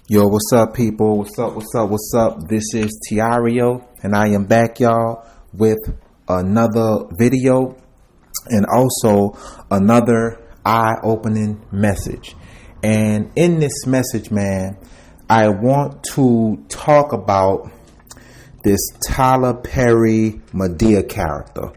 Yo, what's up, people? What's up? This is Tiario, and I am back, y'all, with another video and also another eye-opening message. And in this message, man, I want to talk about this Tyler Perry Medea character.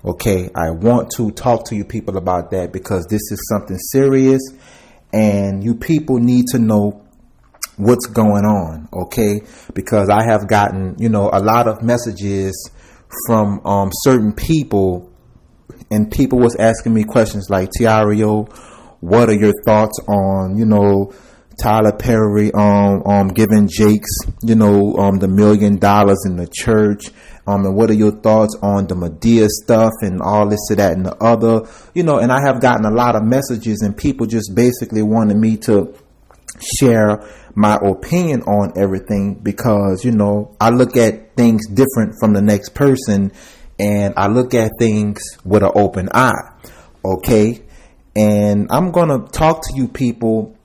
Okay, I want to talk to you people about that because this is something serious, and you people need to know what's going on, okay? Because I have gotten, a lot of messages from certain people, and people was asking me questions like, Tiario, what are your thoughts on, Tyler Perry giving Jakes, the $1 million in the church, and what are your thoughts on the Medea stuff and all this and that and the other, and I have gotten a lot of messages, and people just basically wanted me to share my opinion on everything because, I look at things different from the next person, and I look at things with an open eye. Okay. And I'm going to talk to you people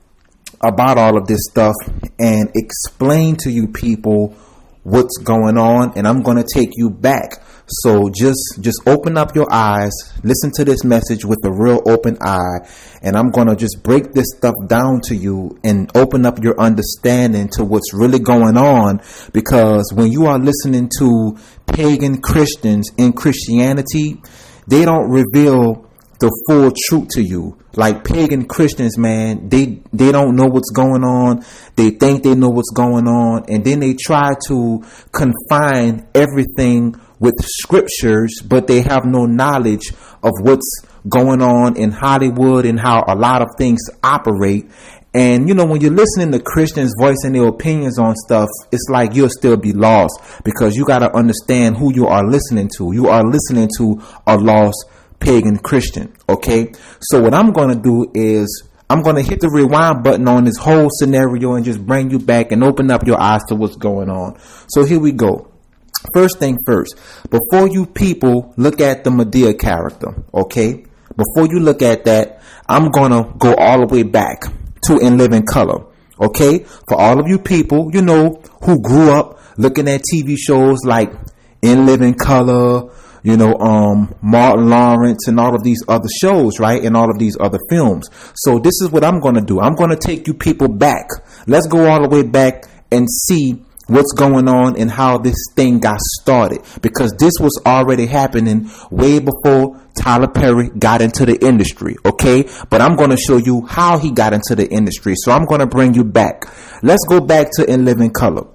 about all of this stuff and explain to you people what's going on. And I'm going to take you back. So just open up your eyes, listen to this message with a real open eye, and I'm going to just break this stuff down to you and open up your understanding to what's really going on, because when you are listening to pagan Christians in Christianity, they don't reveal the full truth to you. Like pagan Christians, man, they don't know what's going on. They think they know what's going on, and then they try to confine everything with scriptures, but they have no knowledge of what's going on in Hollywood and how a lot of things operate. And, when you're listening to Christians voicing their opinions on stuff, it's like you'll still be lost, because you got to understand who you are listening to. You are listening to a lost pagan Christian. Okay. So what I'm going to do is I'm going to hit the rewind button on this whole scenario and just bring you back and open up your eyes to what's going on. So here we go. First thing first, before you people look at the Medea character, okay? Before you look at that, I'm going to go all the way back to In Living Color, okay? For all of you people, who grew up looking at TV shows like In Living Color, Martin Lawrence and all of these other shows, right? And all of these other films. So this is what I'm going to do. I'm going to take you people back. Let's go all the way back and see what's going on and how this thing got started, because this was already happening way before Tyler Perry got into the industry. Okay. But I'm going to show you how he got into the industry. So I'm going to bring you back. Let's go back to In Living Color.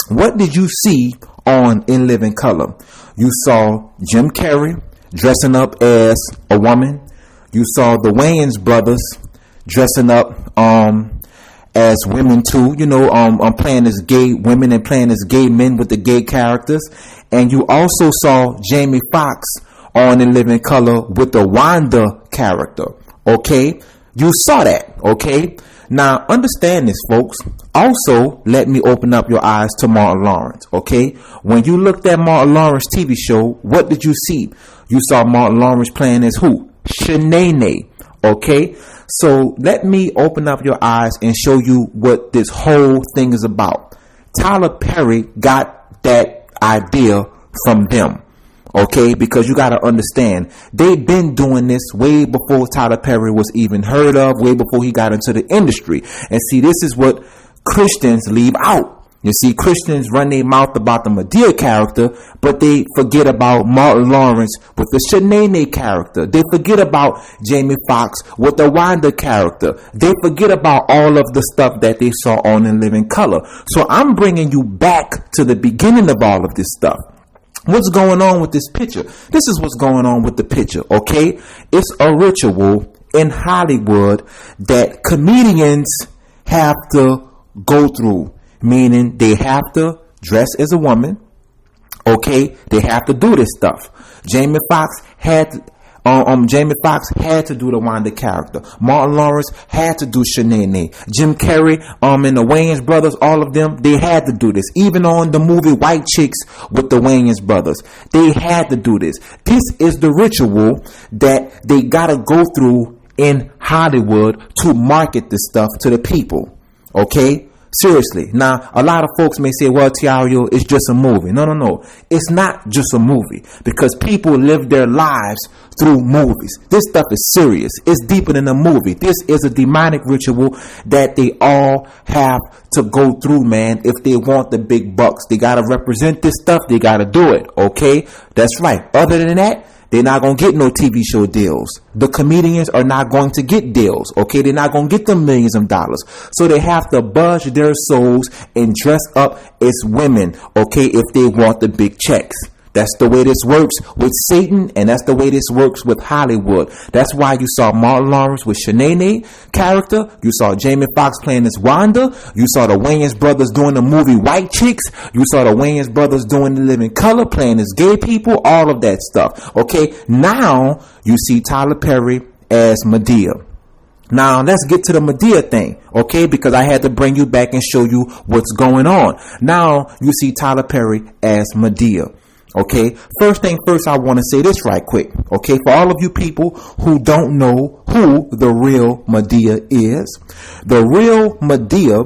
What did you see on In Living Color? You saw Jim Carrey dressing up as a woman. You saw the Wayans brothers dressing up as women too, playing as gay women and playing as gay men with the gay characters. And you also saw Jamie Foxx on In Living Color with the Wanda character. Okay, you saw that. Okay, now understand this, folks. Also, let me open up your eyes to Martin Lawrence. Okay, when you looked at Martin Lawrence TV show, what did you see? You saw Martin Lawrence playing as who? Shanae. Okay, so let me open up your eyes and show you what this whole thing is about. Tyler Perry got that idea from them. Okay, because you got to understand, they've been doing this way before Tyler Perry was even heard of, way before he got into the industry. And see, this is what Christians leave out. You see, Christians run their mouth about the Medea character, but they forget about Martin Lawrence with the Shanae character. They forget about Jamie Foxx with the Wanda character. They forget about all of the stuff that they saw on In Living Color. So I'm bringing you back to the beginning of all of this stuff. What's going on with this picture? This is what's going on with the picture, okay? It's a ritual in Hollywood that comedians have to go through, meaning they have to dress as a woman, okay? They have to do this stuff. Jamie Foxx had to do the Wanda character. Martin Lawrence had to do Shanae. Jim Carrey, and the Wayans brothers, all of them, they had to do this. Even on the movie White Chicks with the Wayans brothers, they had to do this. This is the ritual that they gotta go through in Hollywood to market this stuff to the people. Okay? Seriously. Now, a lot of folks may say, well, Tiario, it's just a movie. No. It's not just a movie, because people live their lives through movies. This stuff is serious. It's deeper than a movie. This is a demonic ritual that they all have to go through, man. If they want the big bucks, they got to represent this stuff. They got to do it. Okay. That's right. Other than that, they're not going to get no TV show deals. The comedians are not going to get deals. Okay. They're not going to get them millions of dollars. So they have to budge their souls and dress up as women. Okay. If they want the big checks. That's the way this works with Satan, and that's the way this works with Hollywood. That's why you saw Martin Lawrence with Shanae character. You saw Jamie Foxx playing as Wanda. You saw the Wayans brothers doing the movie White Chicks. You saw the Wayans brothers doing The Living Color, playing as gay people, all of that stuff. Okay, now you see Tyler Perry as Medea. Now, let's get to the Medea thing, okay? Because I had to bring you back and show you what's going on. Now, you see Tyler Perry as Medea. Okay, first thing first, I want to say this right quick. Okay, for all of you people who don't know who the real Medea is, the real Medea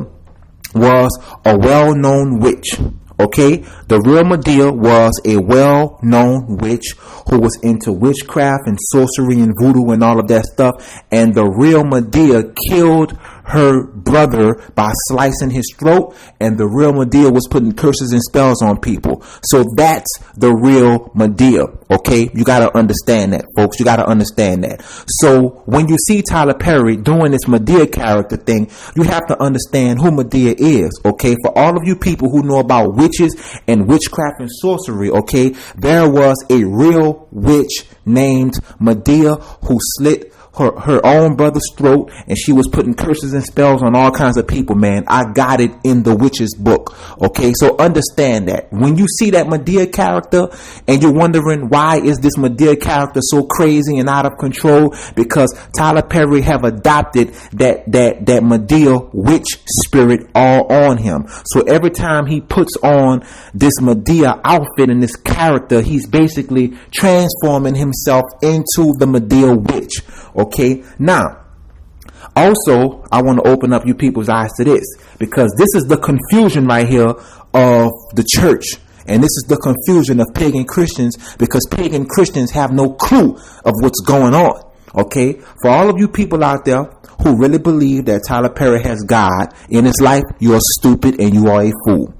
was a well-known witch. Okay, the real Medea was a well-known witch who was into witchcraft and sorcery and voodoo and all of that stuff. And the real Medea killed her brother by slicing his throat, and the real Medea was putting curses and spells on people. So that's the real Medea. Okay, you got to understand that, folks. You got to understand that. So when you see Tyler Perry doing this Medea character thing, you have to understand who Medea is. Okay, for all of you people who know about witches and witchcraft and sorcery, okay, there was a real witch named Medea who slit her own brother's throat, and she was putting curses and spells on all kinds of people, man. I got it in the witch's book. Okay, so understand that when you see that Medea character and you're wondering why is this Medea character so crazy and out of control, because Tyler Perry have adopted that Medea witch spirit all on him. So every time he puts on this Medea outfit and this character, he's basically transforming himself into the Medea witch. Okay, now, also, I want to open up you people's eyes to this, because this is the confusion right here of the church. And this is the confusion of pagan Christians, because pagan Christians have no clue of what's going on. Okay, for all of you people out there who really believe that Tyler Perry has God in his life, you are stupid and you are a fool.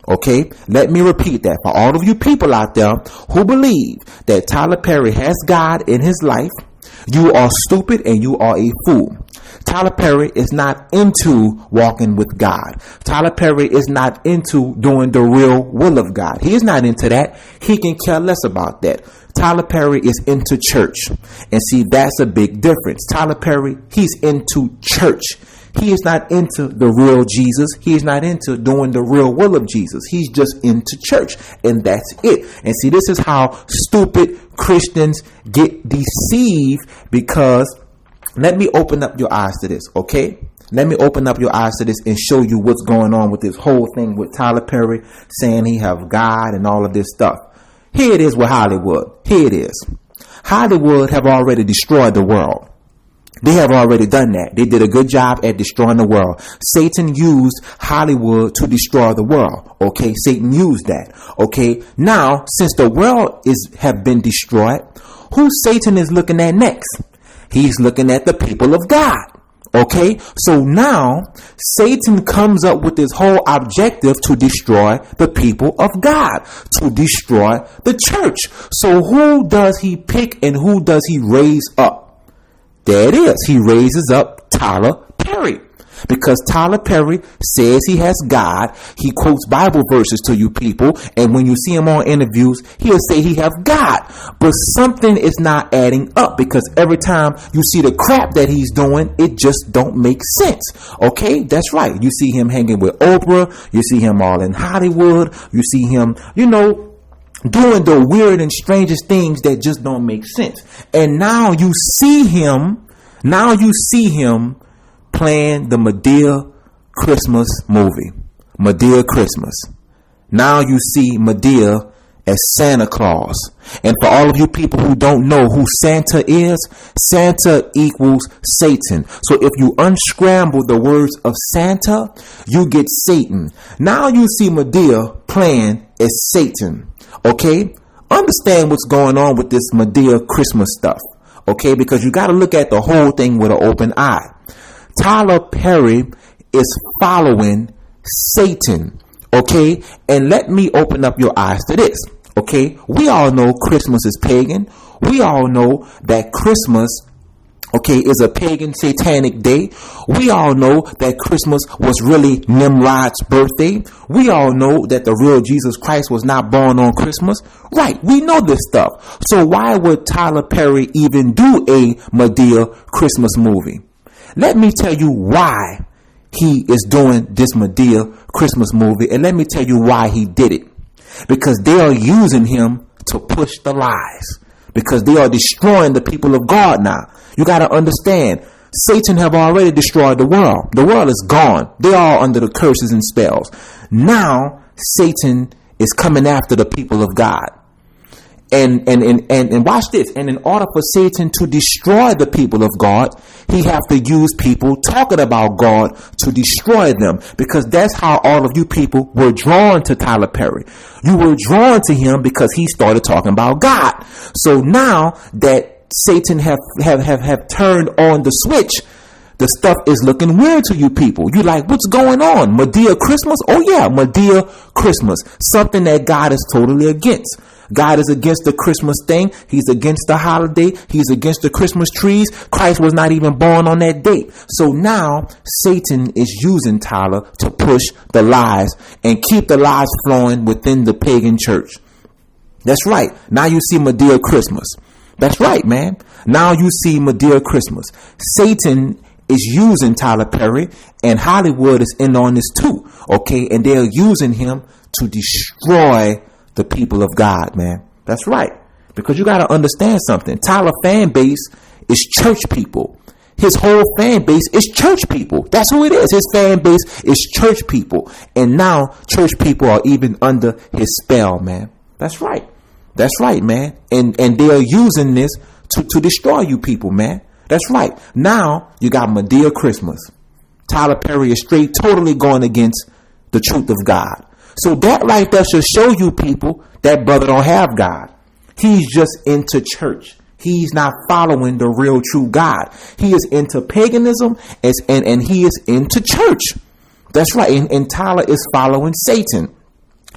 Okay, let me repeat that. For all of you people out there who believe that Tyler Perry has God in his life, you are stupid and you are a fool. Tyler Perry is not into walking with God. Tyler Perry is not into doing the real will of God. He is not into that. He can care less about that. Tyler Perry is into church. And see, that's a big difference. Tyler Perry, he's into church. He is not into the real Jesus. He is not into doing the real will of Jesus. He's just into church. And that's it. And see, this is how stupid Christians get deceived, because let me open up your eyes to this, okay? Let me open up your eyes to this and show you what's going on with this whole thing with Tyler Perry saying he have God and all of this stuff. Here it is with Hollywood. Here it is. Hollywood have already destroyed the world. They have already done that. They did a good job at destroying the world. Satan used Hollywood to destroy the world. Okay, Satan used that. Okay, now since the world have been destroyed, who Satan is looking at next? He's looking at the people of God. Okay, so now Satan comes up with this whole objective to destroy the people of God, to destroy the church. So who does he pick and who does he raise up? There it is. He raises up Tyler Perry, because Tyler Perry says he has God. He quotes Bible verses to you people. And when you see him on interviews, he'll say he have God. But something is not adding up, because every time you see the crap that he's doing, it just don't make sense. Okay, that's right. You see him hanging with Oprah. You see him all in Hollywood. You see him, doing the weird and strangest things that just don't make sense. And now you see him playing the Medea Christmas movie. Medea Christmas. Now you see Medea as Santa Claus. And for all of you people who don't know who Santa is, Santa equals Satan. So if you unscramble the words of Santa, you get Satan. Now you see Medea playing as Satan. Okay? Understand what's going on with this Medea Christmas stuff. Okay? Because you got to look at the whole thing with an open eye. Tyler Perry is following Satan. Okay, and let me open up your eyes to this. Okay, we all know Christmas is pagan. We all know that Christmas, okay, is a pagan satanic day. We all know that Christmas was really Nimrod's birthday. We all know that the real Jesus Christ was not born on Christmas. Right, we know this stuff. So why would Tyler Perry even do a Medea Christmas movie? Let me tell you why he is doing this Medea Christmas movie, and let me tell you why he did it. Because they are using him to push the lies. Because they are destroying the people of God now. You got to understand, Satan have already destroyed the world. The world is gone. They are under the curses and spells. Now, Satan is coming after the people of God. And watch this. And in order for Satan to destroy the people of God, he have to use people talking about God to destroy them. Because that's how all of you people were drawn to Tyler Perry. You were drawn to him because he started talking about God. So now that Satan have turned on the switch, the stuff is looking weird to you people. You like, what's going on? Medea Christmas? Oh yeah, Medea Christmas. Something that God is totally against. God is against the Christmas thing. He's against the holiday. He's against the Christmas trees. Christ was not even born on that date. So now Satan is using Tyler to push the lies and keep the lies flowing within the pagan church. That's right. Now you see Medea Christmas. That's right, man. Now you see Medea Christmas. Satan is using Tyler Perry, and Hollywood is in on this too. Okay. And they're using him to destroy the people of God, man. That's right. Because you got to understand something. Tyler fan base is church people. His whole fan base is church people. That's who it is. His fan base is church people. And now church people are even under his spell, man. That's right. That's right, man. And they are using this to destroy you people, man. That's right. Now you got Medea Christmas. Tyler Perry is straight totally going against the truth of God. So that right there should show you people that brother don't have God. He's just into church. He's not following the real true God. He is into paganism and he is into church. That's right. And Tyler is following Satan.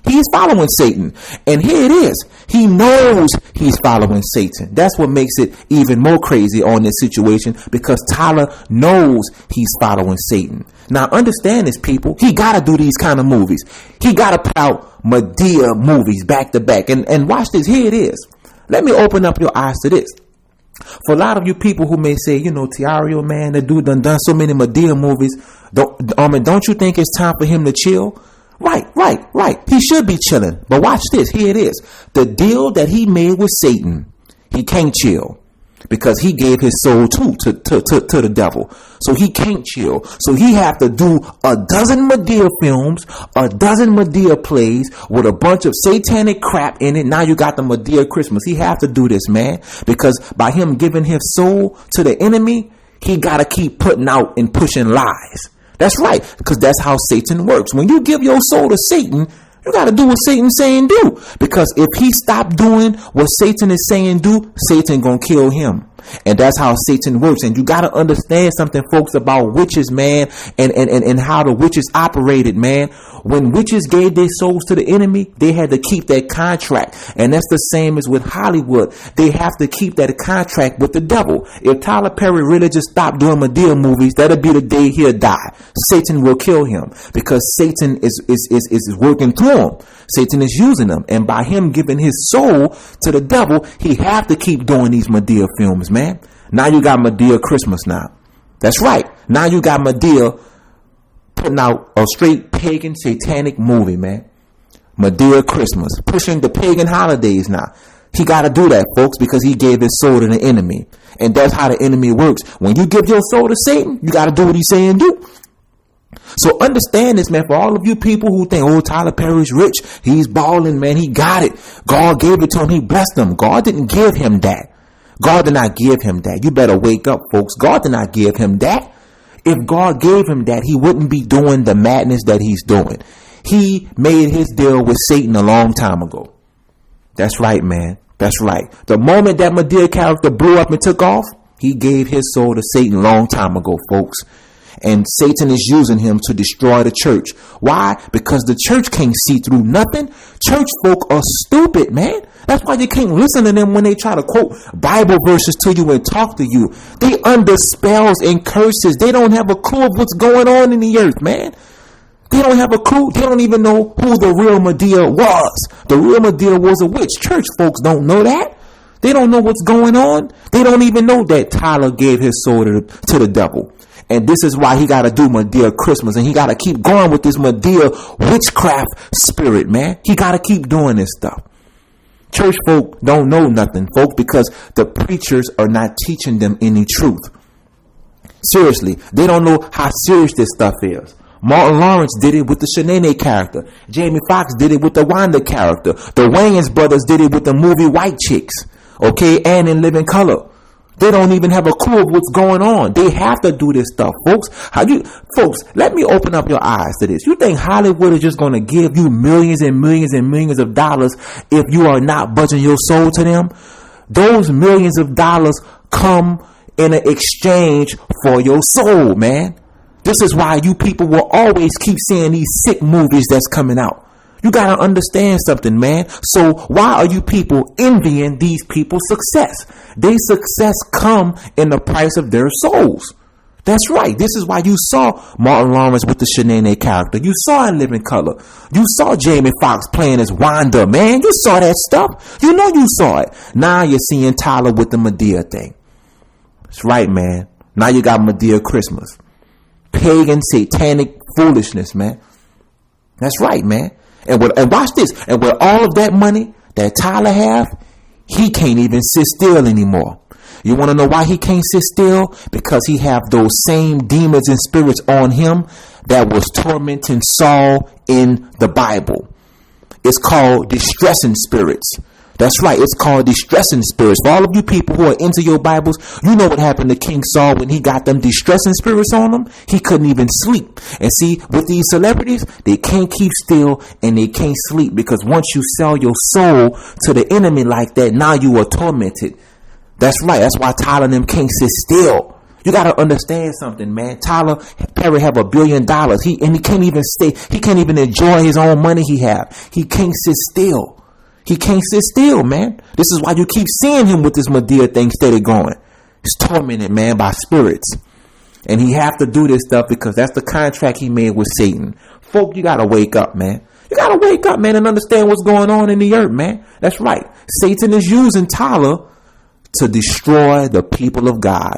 He's following Satan. And here it is. He knows he's following Satan. That's what makes it even more crazy on this situation, because Tyler knows he's following Satan. Now understand this, people. He got to do these kind of movies. He got to put out Medea movies back to back. And watch this. Here it is. Let me open up your eyes to this. For a lot of you people who may say, you know, Tiario, man, that dude done so many Medea movies. Don't you think it's time for him to chill? Right. He should be chilling. But watch this. Here it is. The deal that he made with Satan, he can't chill because he gave his soul to the devil. So he can't chill. So he have to do a dozen Medea films, a dozen Medea plays with a bunch of satanic crap in it. Now you got the Medea Christmas. He have to do this, man, because by him giving his soul to the enemy, he got to keep putting out and pushing lies. That's right, because that's how Satan works. When you give your soul to Satan, you got to do what Satan's saying do. Because if he stop doing what Satan is saying do, Satan going to kill him. And that's how Satan works. And you got to understand something, folks, about witches, man, and how the witches operated, man. When witches gave their souls to the enemy, they had to keep that contract. And that's the same as with Hollywood. They have to keep that contract with the devil. If Tyler Perry really just stopped doing Medea movies, that'll be the day he'll die. Satan will kill him because Satan is working through him. Satan is using him. And by him giving his soul to the devil, he have to keep doing these Medea films, man. Now you got Medea Christmas now. That's right. Now you got Medea putting out a straight pagan satanic movie, man. Medea Christmas. Pushing the pagan holidays now. He got to do that, folks, because he gave his soul to the enemy. And that's how the enemy works. When you give your soul to Satan, you got to do what he's saying do. So understand this, man, for all of you people who think, oh, Tyler Perry's rich. He's balling, man. He got it. God gave it to him. He blessed him. God didn't give him that. God did not give him that. You better wake up, folks. God did not give him that. If God gave him that, he wouldn't be doing the madness that he's doing. He made his deal with Satan a long time ago. That's right, man. That's right. The moment that Medea character blew up and took off, he gave his soul to Satan a long time ago, folks. And Satan is using him to destroy the church. Why? Because the church can't see through nothing. Church folk are stupid, man. That's why you can't listen to them when they try to quote Bible verses to you and talk to you. They under spells and curses. They don't have a clue of what's going on in the earth, man. They don't have a clue. They don't even know who the real Medea was. The real Medea was a witch. Church folks don't know that. They don't know what's going on. They don't even know that Tyler gave his soul to the devil. And this is why he got to do Medea Christmas. And he got to keep going with this Medea witchcraft spirit, man. He got to keep doing this stuff. Church folk don't know nothing, folks, because the preachers are not teaching them any truth. Seriously, they don't know how serious this stuff is. Martin Lawrence did it with the Shanae character. Jamie Foxx did it with the Wanda character. The Wayans brothers did it with the movie White Chicks. Okay, and in Living Color. They don't even have a clue of what's going on. They have to do this stuff, folks. Folks, let me open up your eyes to this. You think Hollywood is just going to give you millions and millions and millions of dollars if you are not budging your soul to them? Those millions of dollars come in an exchange for your soul, man. This is why you people will always keep seeing these sick movies that's coming out. You got to understand something, man. So why are you people envying these people's success? Their success come in the price of their souls. That's right. This is why you saw Martin Lawrence with the Shanae character. You saw in Living Color. You saw Jamie Foxx playing as Wanda, man. You saw that stuff. You know you saw it. Now you're seeing Tyler with the Medea thing. That's right, man. Now you got Medea Christmas. Pagan, satanic foolishness, man. That's right, man. And watch this. And with all of that money that Tyler have, he can't even sit still anymore. You want to know why he can't sit still? Because he have those same demons and spirits on him that was tormenting Saul in the Bible. It's called distressing spirits. That's right. It's called distressing spirits. For all of you people who are into your Bibles, you know what happened to King Saul when he got them distressing spirits on him. He couldn't even sleep. And see, with these celebrities, they can't keep still and they can't sleep, because once you sell your soul to the enemy like that, now you are tormented. That's right. That's why Tyler and them can't sit still. You got to understand something, man. Tyler Perry have $1 billion. He can't even stay. He can't even enjoy his own money he have. He can't sit still. He can't sit still, man. This is why you keep seeing him with this Medea thing steady going. He's tormented, man, by spirits. And he have to do this stuff because that's the contract he made with Satan. Folk, you got to wake up, man. You got to wake up, man, and understand what's going on in the earth, man. That's right. Satan is using Tyler to destroy the people of God.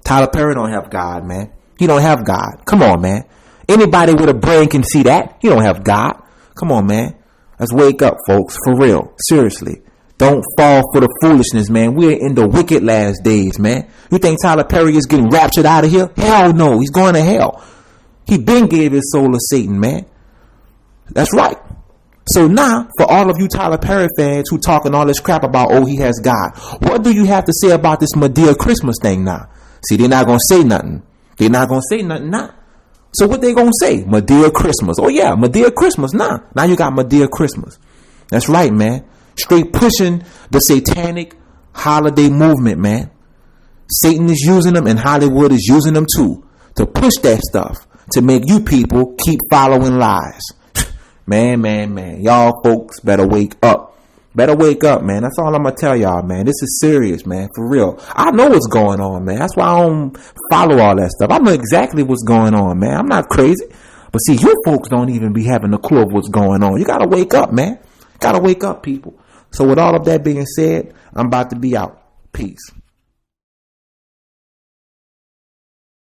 Tyler Perry don't have God, man. He don't have God. Come on, man. Anybody with a brain can see that. He don't have God. Come on, man. Let's wake up, folks. For real. Seriously. Don't fall for the foolishness, man. We're in the wicked last days, man. You think Tyler Perry is getting raptured out of here? Hell no. He's going to hell. He been gave his soul to Satan, man. That's right. So now, for all of you Tyler Perry fans who talking all this crap about, oh, he has God, what do you have to say about this Medea Christmas thing now? See, they're not going to say nothing. They're not going to say nothing now. So what they going to say? Medea Christmas. Oh, yeah, Medea Christmas. Now you got Medea Christmas. That's right, man. Straight pushing the satanic holiday movement, man. Satan is using them and Hollywood is using them too to push that stuff to make you people keep following lies. Man. Y'all folks better wake up. Better wake up, man. That's all I'm going to tell y'all, man. This is serious, man. For real. I know what's going on, man. That's why I don't follow all that stuff. I know exactly what's going on, man. I'm not crazy. But see, you folks don't even be having a clue of what's going on. You got to wake up, man. Got to wake up, people. So with all of that being said, I'm about to be out. Peace.